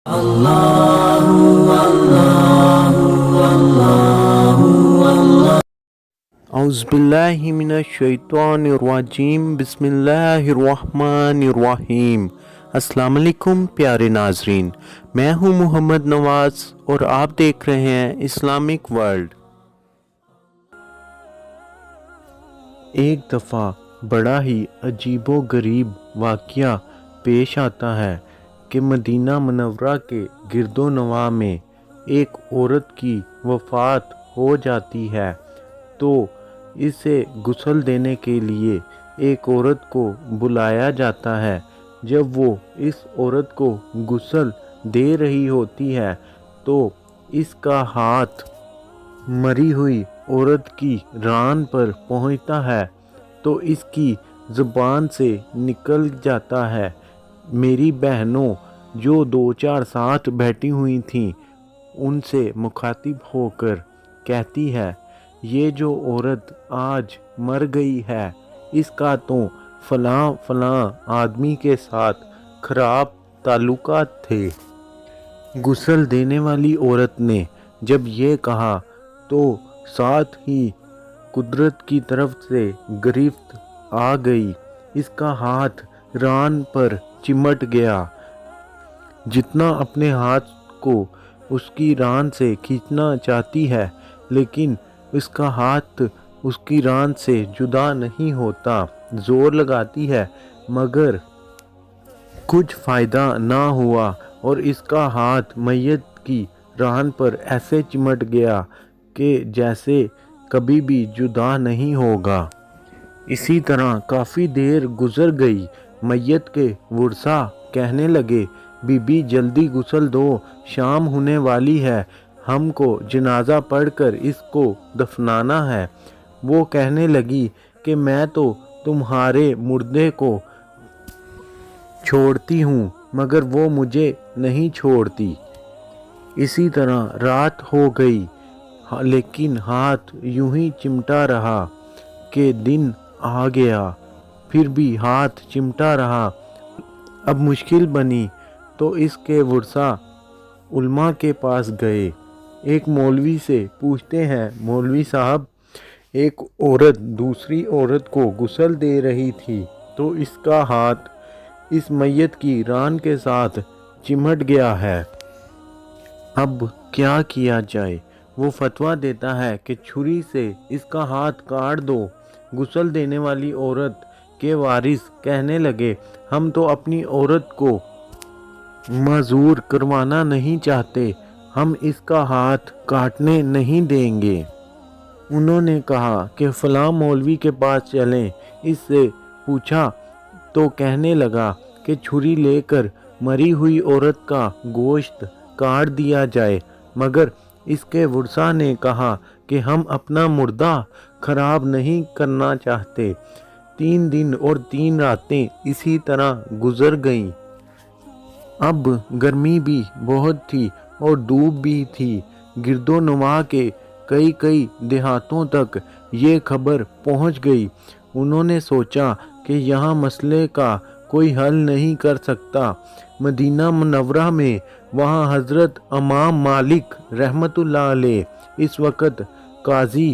اعوذ باللہ من الشیطان الرجیم، بسم اللہ الرحمن الرحیم۔ السلام علیکم پیارے ناظرین، میں ہوں محمد نواز اور آپ دیکھ رہے ہیں اسلامک ورلڈ۔ ایک دفعہ بڑا ہی عجیب و غریب واقعہ پیش آتا ہے کہ مدینہ منورہ کے گرد و نواح میں ایک عورت کی وفات ہو جاتی ہے تو اسے غسل دینے کے لیے ایک عورت کو بلایا جاتا ہے۔ جب وہ اس عورت کو غسل دے رہی ہوتی ہے تو اس کا ہاتھ مری ہوئی عورت کی ران پر پہنچتا ہے تو اس کی زبان سے نکل جاتا ہے۔ میری بہنوں جو دو چار ساتھ بیٹھی ہوئی تھیں ان سے مخاطب ہو کر کہتی ہے، یہ جو عورت آج مر گئی ہے اس کا تو فلاں فلاں آدمی کے ساتھ خراب تعلقات تھے۔ غسل دینے والی عورت نے جب یہ کہا تو ساتھ ہی قدرت کی طرف سے گرفت آ گئی، اس کا ہاتھ ران پر چمٹ گیا۔ جتنا اپنے ہاتھ کو اس کی ران سے کھینچنا چاہتی ہے لیکن اس کا ہاتھ اس کی ران سے جدا نہیں ہوتا، زور لگاتی ہے مگر کچھ فائدہ نہ ہوا اور اس کا ہاتھ میت کی ران پر ایسے چمٹ گیا کہ جیسے کبھی بھی جدا نہیں ہوگا۔ اسی طرح کافی دیر گزر گئی، میت کے ورثاء کہنے لگے، بی بی جلدی غسل دو، شام ہونے والی ہے، ہم کو جنازہ پڑھ کر اس کو دفنانا ہے۔ وہ کہنے لگی کہ میں تو تمہارے مردے کو چھوڑتی ہوں مگر وہ مجھے نہیں چھوڑتی۔ اسی طرح رات ہو گئی لیکن ہاتھ یوں ہی چمٹا رہا کہ دن آ گیا، پھر بھی ہاتھ چمٹا رہا۔ اب مشکل بنی تو اس کے ورثاء علماء کے پاس گئے، ایک مولوی سے پوچھتے ہیں، مولوی صاحب ایک عورت دوسری عورت کو غسل دے رہی تھی تو اس کا ہاتھ اس میت کی ران کے ساتھ چمٹ گیا ہے، اب کیا کیا جائے؟ وہ فتویٰ دیتا ہے کہ چھری سے اس کا ہاتھ کاٹ دو۔ غسل دینے والی عورت کے وارث کہنے لگے، ہم تو اپنی عورت کو معذور کروانا نہیں چاہتے، ہم اس کا ہاتھ کاٹنے نہیں دیں گے۔ انہوں نے کہا کہ فلاں مولوی کے پاس چلیں، اس سے پوچھا تو کہنے لگا کہ چھری لے کر مری ہوئی عورت کا گوشت کاٹ دیا جائے، مگر اس کے ورثاء نے کہا کہ ہم اپنا مردہ خراب نہیں کرنا چاہتے۔ 3 دن اور 3 راتیں اسی طرح گزر گئیں۔ اب گرمی بھی بہت تھی اور دھوپ بھی تھی، گرد و نواح کے کئی دیہاتوں تک یہ خبر پہنچ گئی۔ انہوں نے سوچا کہ یہاں مسئلے کا کوئی حل نہیں کر سکتا۔ مدینہ منورہ میں وہاں حضرت امام مالک رحمۃ اللہ علیہ اس وقت قاضی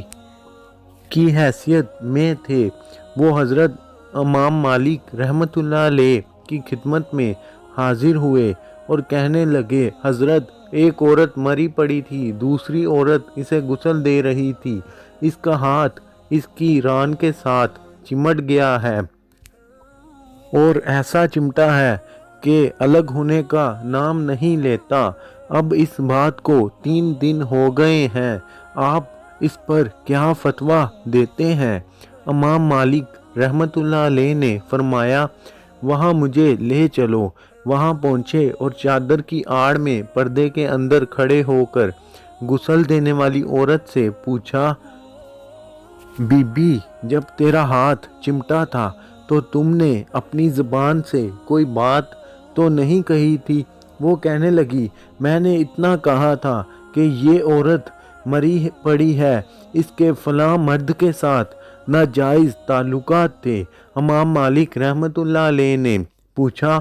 کی حیثیت میں تھے۔ وہ حضرت امام مالک رحمۃ اللہ علیہ کی خدمت میں حاضر ہوئے اور کہنے لگے، حضرت ایک عورت مری پڑی تھی، دوسری عورت اسے غسل دے رہی تھی، اس کا ہاتھ اس کی ران کے ساتھ چمٹ گیا ہے اور ایسا چمٹا ہے کہ الگ ہونے کا نام نہیں لیتا۔ اب اس بات کو 3 دن ہو گئے ہیں، آپ اس پر کیا فتویٰ دیتے ہیں؟ امام مالک رحمۃ اللہ علیہ نے فرمایا، وہاں مجھے لے چلو۔ وہاں پہنچے اور چادر کی آڑ میں پردے کے اندر کھڑے ہو کر غسل دینے والی عورت سے پوچھا، بی بی جب تیرا ہاتھ چمٹا تھا تو تم نے اپنی زبان سے کوئی بات تو نہیں کہی تھی؟ وہ کہنے لگی، میں نے اتنا کہا تھا کہ یہ عورت مری پڑی ہے، اس کے فلاں مرد کے ساتھ ناجائز تعلقات تھے۔ امام مالک رحمۃ اللہ علیہ نے پوچھا،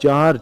4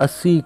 80